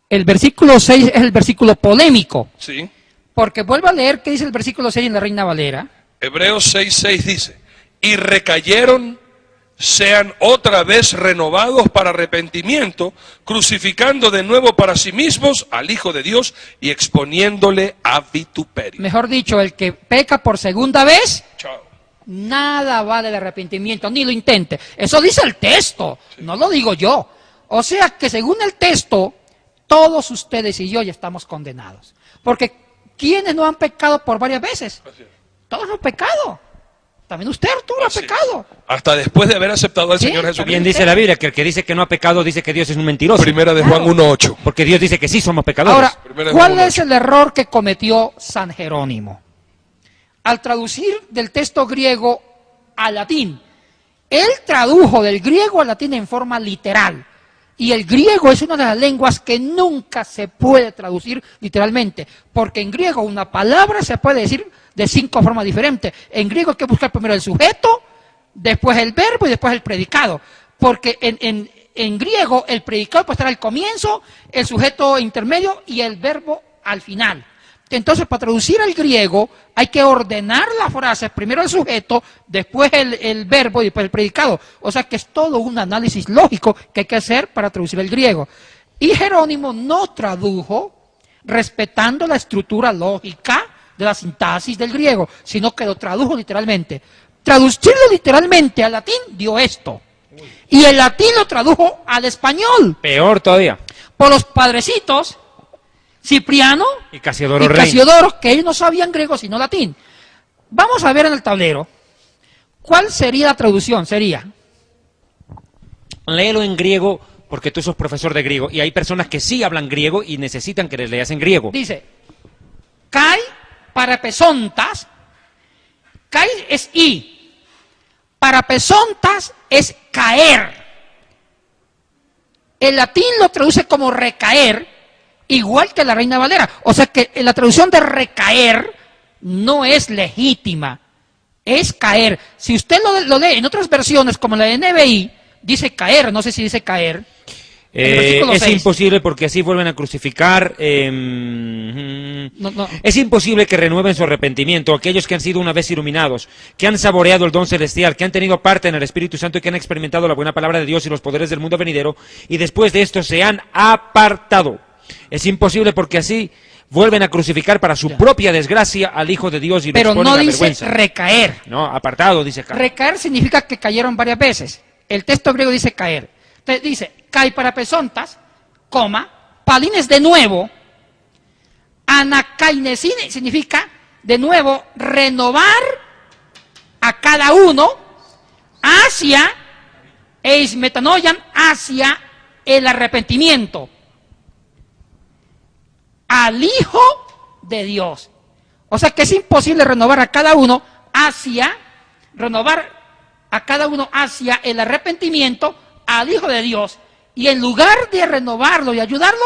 [SPEAKER 7] El versículo 6 es el versículo polémico.
[SPEAKER 8] Sí.
[SPEAKER 7] Porque vuelvo a leer qué dice el versículo 6 en la Reina Valera.
[SPEAKER 8] Hebreos 6:6 dice, y recayeron, sean otra vez renovados para arrepentimiento, crucificando de nuevo para sí mismos al Hijo de Dios y exponiéndole a vituperio.
[SPEAKER 7] Mejor dicho, el que peca por segunda vez,
[SPEAKER 8] Chao.
[SPEAKER 7] nada vale de arrepentimiento, ni lo intente. Eso dice el texto, no lo digo yo. O sea que según el texto, todos ustedes y yo ya estamos condenados. Porque ¿quiénes no han pecado por varias veces? Todos han pecado. También usted, Arturo, ha pecado.
[SPEAKER 8] Hasta después de haber aceptado al
[SPEAKER 7] Sí,
[SPEAKER 8] Señor Jesucristo.
[SPEAKER 6] Bien dice la Biblia que el que dice que no ha pecado dice que Dios es un mentiroso.
[SPEAKER 8] Primera de Juan 1:8.
[SPEAKER 6] Porque Dios dice que sí somos pecadores.
[SPEAKER 7] Ahora,
[SPEAKER 8] Primera de
[SPEAKER 7] ¿cuál
[SPEAKER 8] Juan
[SPEAKER 7] es el error que cometió San Jerónimo? Al traducir del texto griego al latín, él tradujo del griego al latín en forma literal. Y el griego es una de las lenguas que nunca se puede traducir literalmente, porque en griego una palabra se puede decir de 5 formas diferentes. En griego hay que buscar primero el sujeto, después el verbo y después el predicado. Porque en griego el predicado puede estar al comienzo, el sujeto intermedio y el verbo al final. Entonces, para traducir al griego hay que ordenar las frases, primero el sujeto, después el verbo y después el predicado. O sea que es todo un análisis lógico que hay que hacer para traducir el griego. Y Jerónimo no tradujo respetando la estructura lógica de la sintaxis del griego, sino que lo tradujo literalmente. Traducirlo literalmente al latín dio esto. Y el latín lo tradujo al español.
[SPEAKER 6] Peor todavía.
[SPEAKER 7] Por los padrecitos Cipriano
[SPEAKER 6] y Casiodoro Rey,
[SPEAKER 7] que ellos no sabían griego sino latín. Vamos a ver en el tablero cuál sería la traducción. Sería,
[SPEAKER 6] léelo en griego porque tú sos profesor de griego y hay personas que sí hablan griego y necesitan que les leas en griego.
[SPEAKER 7] dice, kai parapesontas, kai es i, parapesontas es caer. El latín lo traduce como recaer, igual que la Reina Valera. O sea que la traducción de recaer no es legítima, es caer. Si usted lo lee en otras versiones, como la de NBI, dice caer, no sé si dice caer.
[SPEAKER 6] Es imposible porque así vuelven a crucificar.
[SPEAKER 7] No.
[SPEAKER 6] Es imposible que renueven su arrepentimiento aquellos que han sido una vez iluminados, que han saboreado el don celestial, que han tenido parte en el Espíritu Santo y que han experimentado la buena palabra de Dios y los poderes del mundo venidero, y después de esto se han apartado. Es imposible porque así vuelven a crucificar para su propia desgracia al Hijo de Dios y lo
[SPEAKER 7] Pero
[SPEAKER 6] exponen
[SPEAKER 7] no
[SPEAKER 6] a
[SPEAKER 7] dice
[SPEAKER 6] vergüenza.
[SPEAKER 7] recaer.
[SPEAKER 6] No, apartado, dice acá.
[SPEAKER 7] Recaer significa que cayeron varias veces. El texto griego dice caer. Entonces dice, kai parapesontas, coma, palines de nuevo, anakainesine significa de nuevo renovar a cada uno hacia eis metanoian, hacia el arrepentimiento al Hijo de Dios. O sea que es imposible renovar a cada uno hacia el arrepentimiento al Hijo de Dios. Y en lugar de renovarlo y ayudarlo,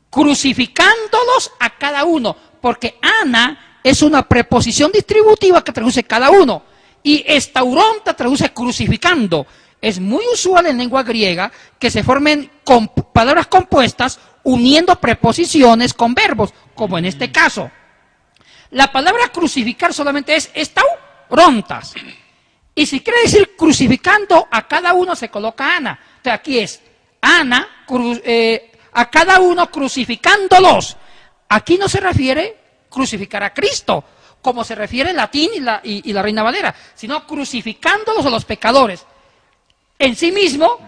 [SPEAKER 7] crucificándolos a cada uno. Porque ana es una preposición distributiva que traduce cada uno. Y estauronta traduce crucificando. Es muy usual en lengua griega que se formen palabras compuestas uniendo preposiciones con verbos, como en este caso. La palabra crucificar solamente es estaurontas. Y si quiere decir crucificando a cada uno se coloca ana. Entonces aquí es ana, a cada uno crucificándolos. Aquí no se refiere crucificar a Cristo, como se refiere el latín y la Reina Valera, sino crucificándolos a los pecadores en sí mismo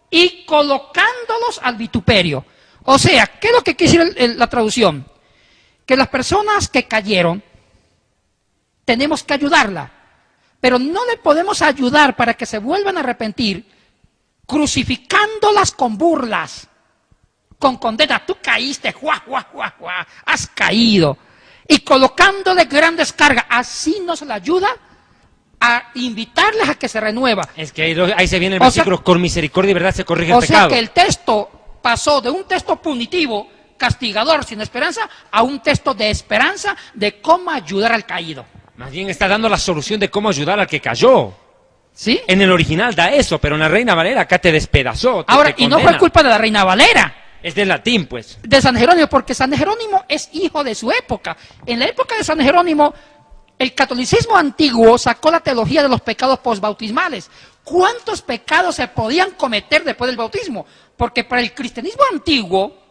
[SPEAKER 7] y colocándolos al vituperio. O sea, ¿qué es lo que quiere decir la traducción? Que las personas que cayeron, tenemos que ayudarla, pero no le podemos ayudar para que se vuelvan a arrepentir crucificándolas con burlas, con condena. Tú caíste, has caído, y colocándole grandes cargas. Así no se le ayuda a invitarles a que se renueva.
[SPEAKER 6] Es que ahí se viene el versículo, con misericordia y verdad se corrige el pecado.
[SPEAKER 7] O sea que el texto pasó de un texto punitivo, castigador, sin esperanza, a un texto de esperanza, de cómo ayudar al caído.
[SPEAKER 6] Más bien está dando la solución de cómo ayudar al que cayó.
[SPEAKER 7] ¿Sí?
[SPEAKER 6] En el original da eso, pero en la Reina Valera acá te despedazó.
[SPEAKER 7] Ahora, y no fue culpa de la Reina Valera.
[SPEAKER 6] Es del latín, pues.
[SPEAKER 7] De San Jerónimo, porque San Jerónimo es hijo de su época. En la época de San Jerónimo, el catolicismo antiguo sacó la teología de los pecados posbautismales. ¿Cuántos pecados se podían cometer después del bautismo? Porque para el cristianismo antiguo,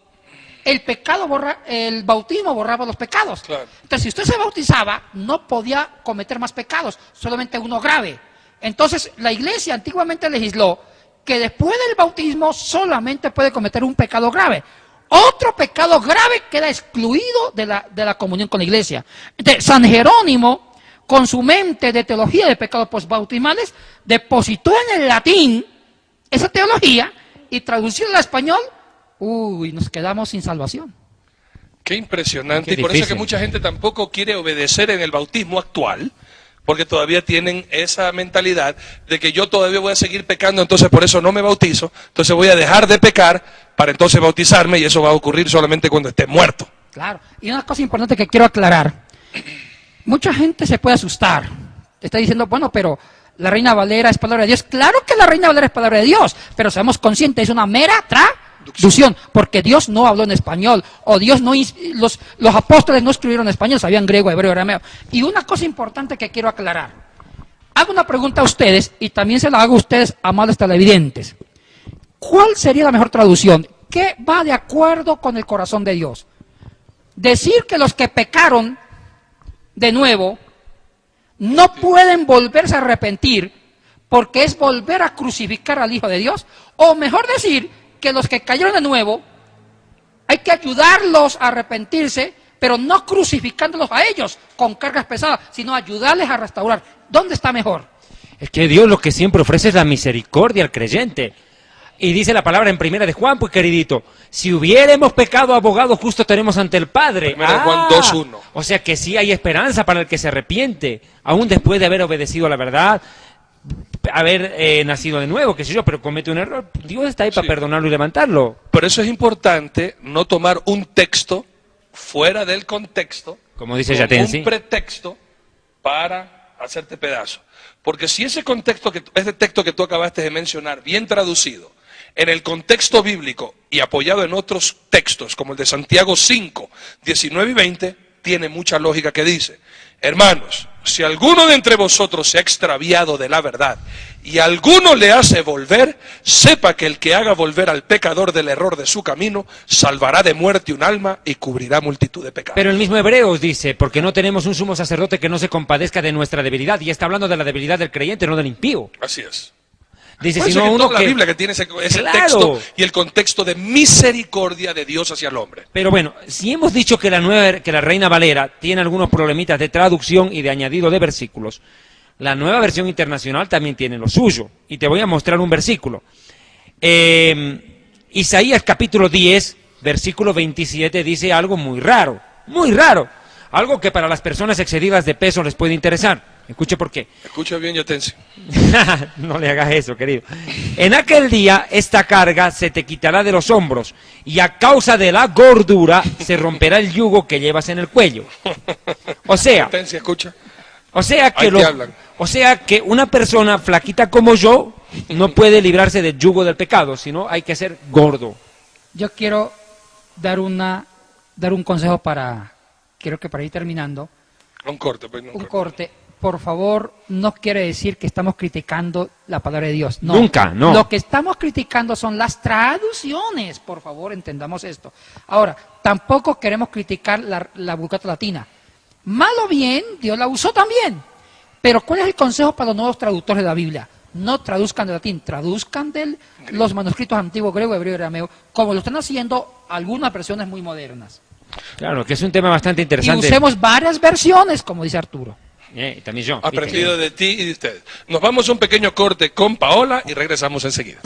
[SPEAKER 7] el bautismo borraba los pecados.
[SPEAKER 8] Claro.
[SPEAKER 7] Entonces, si usted se bautizaba, no podía cometer más pecados, solamente uno grave. Entonces, la iglesia antiguamente legisló que después del bautismo solamente puede cometer un pecado grave. Otro pecado grave queda excluido de la comunión con la iglesia. Entonces, San Jerónimo, con su mente de teología de pecados posbautismales, depositó en el latín esa teología y traducirla al español, nos quedamos sin salvación.
[SPEAKER 8] Qué impresionante.
[SPEAKER 6] Qué
[SPEAKER 8] y por eso es
[SPEAKER 6] difícil.
[SPEAKER 8] que mucha gente tampoco quiere obedecer en el bautismo actual, porque todavía tienen esa mentalidad de que yo todavía voy a seguir pecando, entonces por eso no me bautizo, entonces voy a dejar de pecar para entonces bautizarme, y eso va a ocurrir solamente cuando esté muerto.
[SPEAKER 7] Claro. Y una cosa importante que quiero aclarar. Mucha gente se puede asustar. Está diciendo, bueno, pero la Reina Valera es palabra de Dios. Claro que la Reina Valera es palabra de Dios, pero seamos conscientes, es una mera traducción, porque Dios no habló en español, o Dios no, los apóstoles no escribieron en español, sabían griego, hebreo, arameo. Y una cosa importante que quiero aclarar. Hago una pregunta a ustedes, y también se la hago a ustedes, amables televidentes. ¿Cuál sería la mejor traducción? ¿Qué va de acuerdo con el corazón de Dios? Decir que los que pecaron de nuevo no pueden volverse a arrepentir porque es volver a crucificar al Hijo de Dios, o mejor decir que los que cayeron de nuevo hay que ayudarlos a arrepentirse, pero no crucificándolos a ellos con cargas pesadas, sino ayudarles a restaurar. ¿Dónde está mejor?
[SPEAKER 6] Es que Dios lo que siempre ofrece es la misericordia al creyente. Y dice la palabra en Primera de Juan, pues queridito, si hubiéramos pecado, abogado justo tenemos ante el Padre.
[SPEAKER 8] Primera de Juan 2:1.
[SPEAKER 6] O sea que sí hay esperanza para el que se arrepiente, aún después de haber obedecido a la verdad, haber nacido de nuevo, qué sé yo, pero comete un error. Dios está ahí para perdonarlo y levantarlo.
[SPEAKER 8] Por eso es importante no tomar un texto fuera del contexto,
[SPEAKER 6] Como dice
[SPEAKER 8] como
[SPEAKER 6] Yatensi.
[SPEAKER 8] un pretexto para hacerte pedazo. Porque si ese texto que tú acabaste de mencionar, bien traducido, en el contexto bíblico y apoyado en otros textos, como el de Santiago 5, 19 y 20, tiene mucha lógica, que dice: hermanos, si alguno de entre vosotros se ha extraviado de la verdad y alguno le hace volver, sepa que el que haga volver al pecador del error de su camino, salvará de muerte un alma y cubrirá multitud de pecados.
[SPEAKER 6] Pero el mismo Hebreos dice, porque no tenemos un sumo sacerdote que no se compadezca de nuestra debilidad, y está hablando de la debilidad del creyente, no del impío.
[SPEAKER 8] Así es.
[SPEAKER 6] Dice,
[SPEAKER 8] Por eso
[SPEAKER 6] sino
[SPEAKER 8] es que
[SPEAKER 6] uno
[SPEAKER 8] toda
[SPEAKER 6] que...
[SPEAKER 8] la Biblia que tiene ese
[SPEAKER 6] Claro.
[SPEAKER 8] texto y el contexto de misericordia de Dios hacia el hombre.
[SPEAKER 6] Pero bueno, si hemos dicho que la Reina Valera tiene algunos problemitas de traducción y de añadido de versículos, la Nueva Versión Internacional también tiene lo suyo. Y te voy a mostrar un versículo. Isaías capítulo 10, versículo 27 dice algo muy raro, algo que para las personas excedidas de peso les puede interesar. Escuche por qué.
[SPEAKER 8] Escucha bien, Yatensi.
[SPEAKER 6] No le hagas eso, querido. En aquel día esta carga se te quitará de los hombros, y a causa de la gordura se romperá el yugo que llevas en el cuello. O sea,
[SPEAKER 8] Yatensi, escucha.
[SPEAKER 6] o sea
[SPEAKER 8] Ahí te hablan.
[SPEAKER 6] que una persona flaquita como yo no puede librarse del yugo del pecado, sino hay que ser gordo.
[SPEAKER 7] Yo quiero dar un consejo creo que para ir terminando,
[SPEAKER 8] Un corte, pues.
[SPEAKER 7] un corte. Por favor, no quiere decir que estamos criticando la palabra de Dios. No.
[SPEAKER 6] Nunca, no.
[SPEAKER 7] Lo que estamos criticando son las traducciones. Por favor, entendamos esto. Ahora, tampoco queremos criticar la Vulgata latina. Mal o bien, Dios la usó también. Pero ¿cuál es el consejo para los nuevos traductores de la Biblia? No traduzcan de latín, traduzcan de los manuscritos antiguos, griego, hebreo y arameo, como lo están haciendo algunas versiones muy modernas.
[SPEAKER 6] Claro, que es un tema bastante
[SPEAKER 7] Y
[SPEAKER 6] interesante.
[SPEAKER 7] usemos varias versiones, como dice Arturo.
[SPEAKER 6] También yo.
[SPEAKER 8] Aprendido de ti y de ustedes. Nos vamos a un pequeño corte con Paola y regresamos enseguida.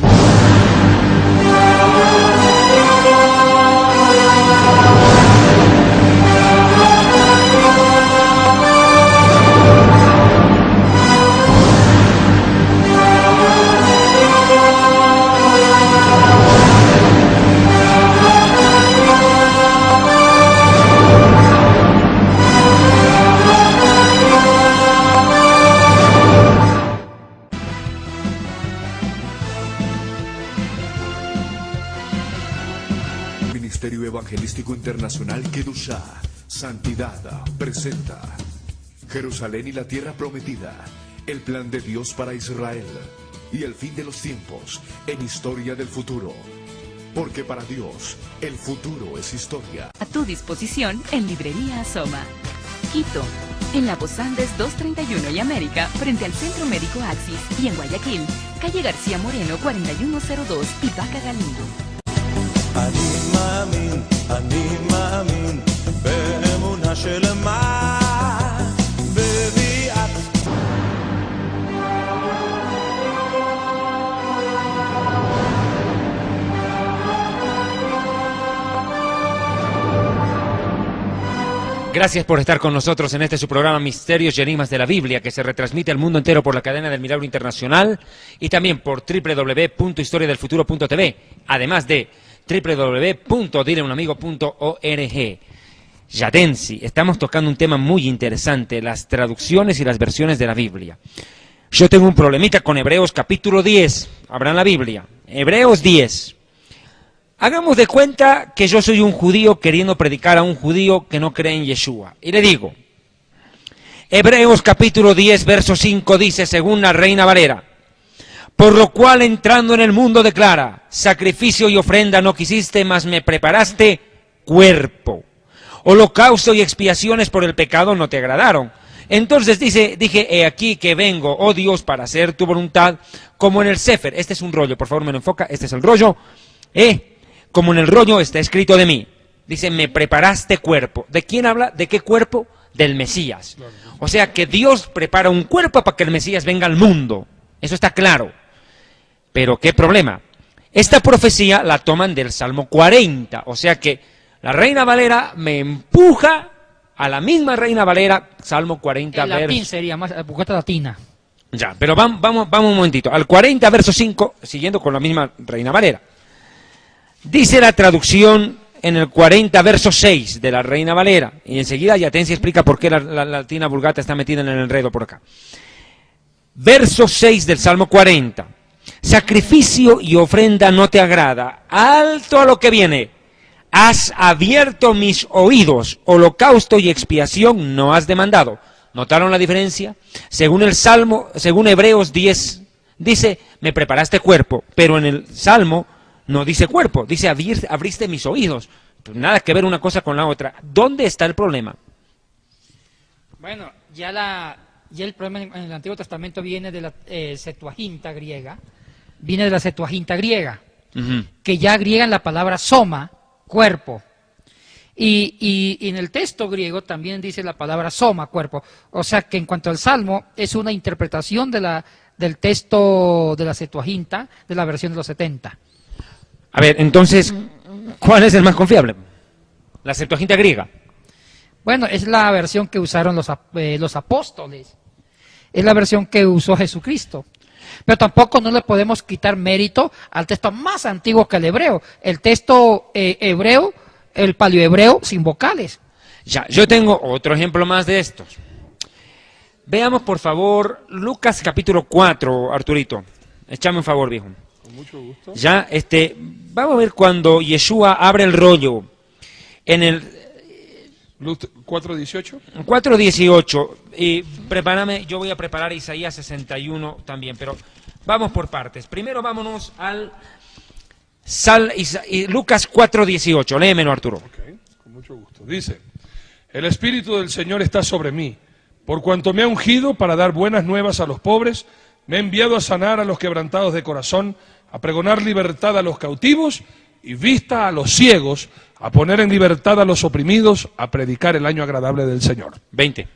[SPEAKER 3] Ministerio Evangelístico Internacional Kedushá, Santidad, presenta Jerusalén y la Tierra Prometida, el plan de Dios para Israel y el fin de los tiempos en Historia del Futuro. Porque para Dios, el futuro es historia.
[SPEAKER 4] A tu disposición en Librería Soma. Quito, en la Voz Andes 231 y América, frente al Centro Médico Axis, y en Guayaquil, calle García Moreno 4102 y Vaca Galindo.
[SPEAKER 5] אני מאמין באמונה שלמה בביאת
[SPEAKER 6] Gracias por estar con nosotros en este su programa Misterios y Enigmas de la Biblia, que se retransmite al mundo entero por la cadena del Milagro Internacional y también por www.historiadelfuturo.tv, además de www.dileuunamigo.org. Yatensi, estamos tocando un tema muy interesante, las traducciones y las versiones de la Biblia. Yo tengo un problemita con Hebreos capítulo 10, abran la Biblia, Hebreos 10. Hagamos de cuenta que yo soy un judío queriendo predicar a un judío que no cree en Yeshua. Y le digo, Hebreos capítulo 10, verso 5 dice, según la Reina Valera, por lo cual entrando en el mundo declara, sacrificio y ofrenda no quisiste, mas me preparaste cuerpo. Holocausto y expiaciones por el pecado no te agradaron. Entonces dije, he aquí que vengo, oh Dios, para hacer tu voluntad, como en el Sefer. Este es un rollo, por favor me lo enfoca, este es el rollo. Como en el rollo está escrito de mí. Dice, me preparaste cuerpo. ¿De quién habla? ¿De qué cuerpo? Del Mesías. O sea que Dios prepara un cuerpo para que el Mesías venga al mundo. Eso está claro. Pero ¿qué problema? Esta profecía la toman del Salmo 40. O sea que la Reina Valera me empuja a la misma Reina Valera, Salmo 40.
[SPEAKER 7] El latín sería más, Vulgata latina.
[SPEAKER 6] Ya, pero vamos un momentito. Al 40, verso 5, siguiendo con la misma Reina Valera. Dice la traducción en el 40, verso 6 de la Reina Valera, y enseguida Yatensi explica por qué la latina vulgata está metida en el enredo por acá. Verso 6 del Salmo 40. Sacrificio y ofrenda no te agrada. Alto a lo que viene. Has abierto mis oídos. Holocausto y expiación no has demandado. ¿Notaron la diferencia? Según el Salmo, según Hebreos 10, dice, me preparaste cuerpo, pero en el Salmo no dice cuerpo, dice abriste mis oídos. Pues nada que ver una cosa con la otra. ¿Dónde está el problema?
[SPEAKER 7] Bueno, ya el problema en el Antiguo Testamento viene de la Septuaginta griega. Viene de la Septuaginta griega, que ya agriegan la palabra soma, cuerpo. Y en el texto griego también dice la palabra soma, cuerpo. O sea que en cuanto al Salmo, es una interpretación del texto de la Septuaginta, de la versión de los 70.
[SPEAKER 6] A ver, entonces, ¿cuál es el más confiable? ¿La Septuaginta griega?
[SPEAKER 7] Bueno, es la versión que usaron los apóstoles. Es la versión que usó Jesucristo. Pero tampoco no le podemos quitar mérito al texto más antiguo que el hebreo. El texto hebreo, el paleohebreo sin vocales.
[SPEAKER 6] Ya, yo tengo otro ejemplo más de estos. Veamos, por favor, Lucas capítulo 4, Arturito. Échame un favor, viejo.
[SPEAKER 8] Con mucho gusto.
[SPEAKER 6] Ya, vamos a ver cuando Yeshua abre el rollo en el
[SPEAKER 8] 4:18.
[SPEAKER 6] 4:18. Y prepárame, yo voy a preparar Isaías 61 también, pero vamos por partes. Primero vámonos al Lucas 4:18. Léemelo, Arturo.
[SPEAKER 8] Okay, con mucho gusto. Dice, el Espíritu del Señor está sobre mí, por cuanto me ha ungido para dar buenas nuevas a los pobres, me ha enviado a sanar a los quebrantados de corazón, a pregonar libertad a los cautivos y vista a los ciegos, a poner en libertad a los oprimidos, a predicar el año agradable del Señor.
[SPEAKER 6] 20.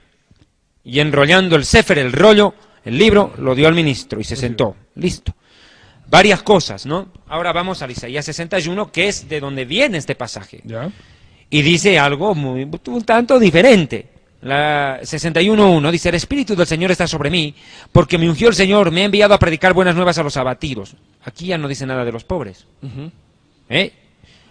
[SPEAKER 6] Y enrollando el sefer, el rollo, el libro, lo dio al ministro y se sentó. Listo. Varias cosas, ¿no? Ahora vamos al Isaías 61, que es de donde viene este pasaje.
[SPEAKER 8] ¿Ya?
[SPEAKER 6] Y dice algo un tanto diferente. La 61.1 dice, el Espíritu del Señor está sobre mí, porque me ungió el Señor, me ha enviado a predicar buenas nuevas a los abatidos. Aquí ya no dice nada de los pobres.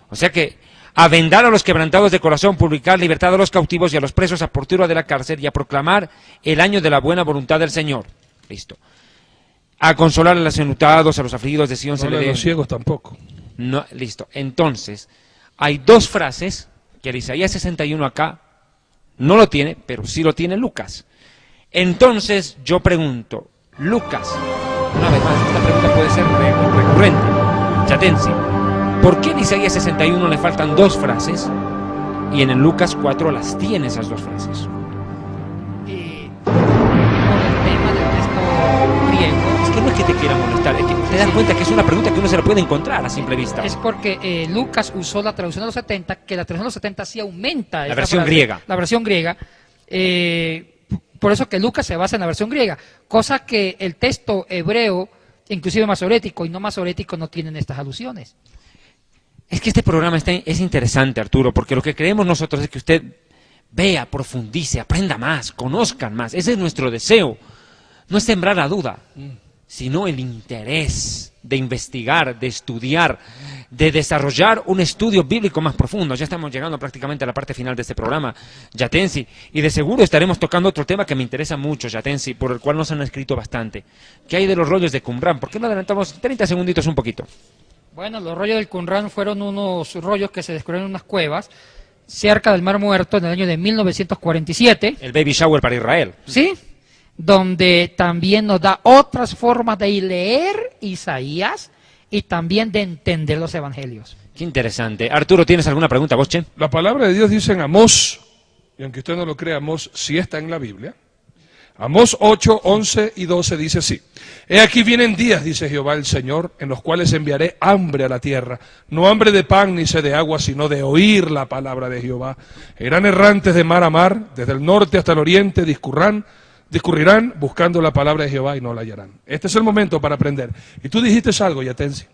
[SPEAKER 6] O sea que, a vendar a los quebrantados de corazón, publicar libertad a los cautivos y a los presos, apertura de la cárcel y a proclamar el año de la buena voluntad del Señor. Listo. A consolar a los enlutados, a los afligidos de Sion.
[SPEAKER 8] No, a los ciegos tampoco.
[SPEAKER 6] No, listo. Entonces, hay dos frases que el Isaías 61 acá no lo tiene, pero sí lo tiene Lucas. Entonces, yo pregunto, Lucas, una vez más, esta pregunta puede ser recurrente, Yatensi, ¿por qué en Isaías 61 le faltan dos frases y en el Lucas 4 las tiene esas dos frases?
[SPEAKER 7] Por el tema del texto griego.
[SPEAKER 6] Es que no es que te quiera molestar, es que te das cuenta que es una pregunta que uno se la puede encontrar a simple vista.
[SPEAKER 7] Es porque Lucas usó la traducción de los 70, que la traducción de los 70 sí aumenta.
[SPEAKER 6] La versión griega.
[SPEAKER 7] La versión griega. Por eso que Lucas se basa en la versión griega, cosa que el texto hebreo, inclusive masorético y no masorético, no tienen estas alusiones.
[SPEAKER 6] Es que este programa es interesante, Arturo, porque lo que creemos nosotros es que usted vea, profundice, aprenda más, conozcan más. Ese es nuestro deseo. No es sembrar la duda, sino el interés de investigar, de estudiar, de desarrollar un estudio bíblico más profundo. Ya estamos llegando prácticamente a la parte final de este programa, Yatensi, y de seguro estaremos tocando otro tema que me interesa mucho, Yatensi, por el cual nos han escrito bastante. ¿Qué hay de los rollos de Qumran? ¿Por qué no adelantamos 30 segunditos un poquito?
[SPEAKER 7] Bueno, los rollos del Qumran fueron unos rollos que se descubrieron en unas cuevas cerca del Mar Muerto en el año de 1947.
[SPEAKER 6] El baby shower para Israel.
[SPEAKER 7] Sí, donde también nos da otras formas de leer Isaías y también de entender los evangelios.
[SPEAKER 6] Qué interesante. Arturo, ¿tienes alguna pregunta vos, Che?
[SPEAKER 8] La palabra de Dios dice en Amós, y aunque usted no lo crea, Amós sí está en la Biblia. Amós 8, 11 y 12 dice así: He aquí vienen días, dice Jehová el Señor, en los cuales enviaré hambre a la tierra, no hambre de pan ni sed de agua, sino de oír la palabra de Jehová. Irán errantes de mar a mar, desde el norte hasta el oriente, discurrirán buscando la palabra de Jehová y no la hallarán. Este es el momento para aprender. Y tú dijiste algo, Yatensi,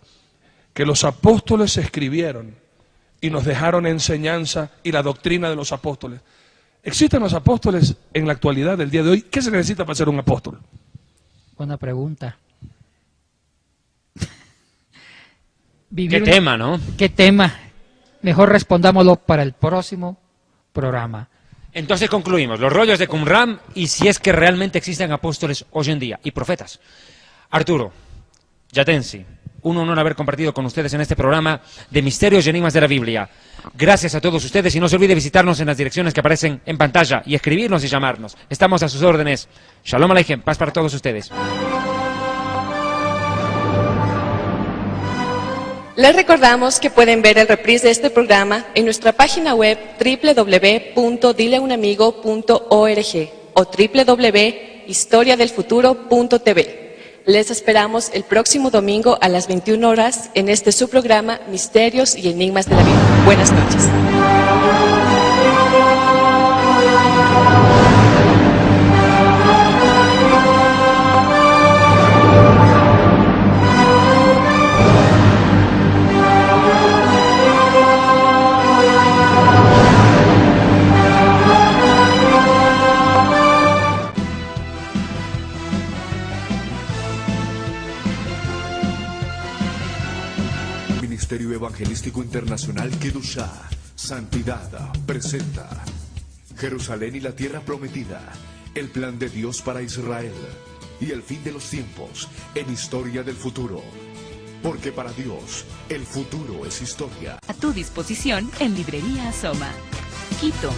[SPEAKER 8] que los apóstoles escribieron y nos dejaron enseñanza y la doctrina de los apóstoles. ¿Existen los apóstoles en la actualidad del día de hoy? ¿Qué se necesita para ser un apóstol?
[SPEAKER 7] Buena pregunta.
[SPEAKER 6] ¿Qué tema, no?
[SPEAKER 7] ¿Qué tema? Mejor respondámoslo para el próximo programa.
[SPEAKER 6] Entonces concluimos, los rollos de Qumran y si es que realmente existen apóstoles hoy en día y profetas. Arturo, Yatensi, un honor haber compartido con ustedes en este programa de Misterios y Enigmas de la Biblia. Gracias a todos ustedes y no se olvide visitarnos en las direcciones que aparecen en pantalla y escribirnos y llamarnos. Estamos a sus órdenes. Shalom Aleichem, paz para todos ustedes.
[SPEAKER 2] Les recordamos que pueden ver el reprise de este programa en nuestra página web www.dileunamigo.org o www.historiadelfuturo.tv. Les esperamos el próximo domingo a las 21 horas en este su programa Misterios y Enigmas de la Biblia. Buenas noches.
[SPEAKER 3] Ministerio Evangelístico Internacional Kedushá, Santidad, presenta Jerusalén y la Tierra Prometida, el plan de Dios para Israel y el fin de los tiempos en Historia del Futuro. Porque para Dios, el futuro es historia.
[SPEAKER 4] A tu disposición en Librería Soma. Quito,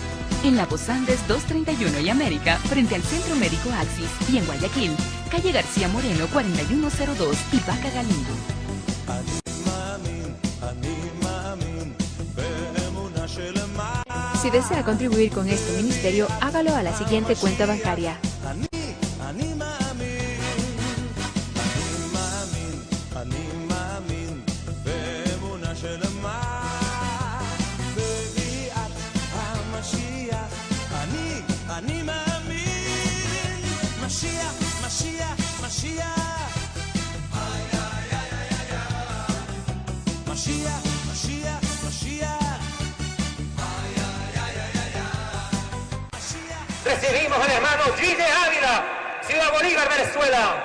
[SPEAKER 4] en La Voz Andes 231 y América, frente al Centro Médico Axis, y en Guayaquil, calle García Moreno 4102 y Vaca Galindo.
[SPEAKER 11] Si desea contribuir con este ministerio, hágalo a la siguiente cuenta bancaria:
[SPEAKER 12] Recibimos al hermano Gille Ávila, Ciudad Bolívar, Venezuela.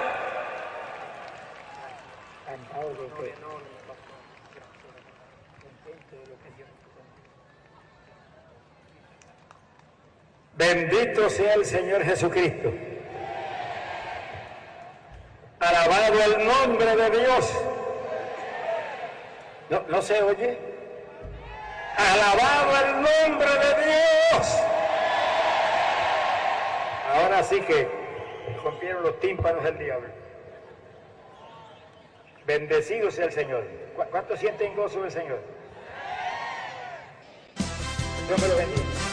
[SPEAKER 13] Bendito sea el Señor Jesucristo. Alabado el nombre de Dios. ¿No se oye? Alabado el nombre de Dios. Ahora sí que rompieron los tímpanos del diablo. Bendecido sea el Señor. ¿Cuántos sienten gozo del Señor? Dios me lo bendiga.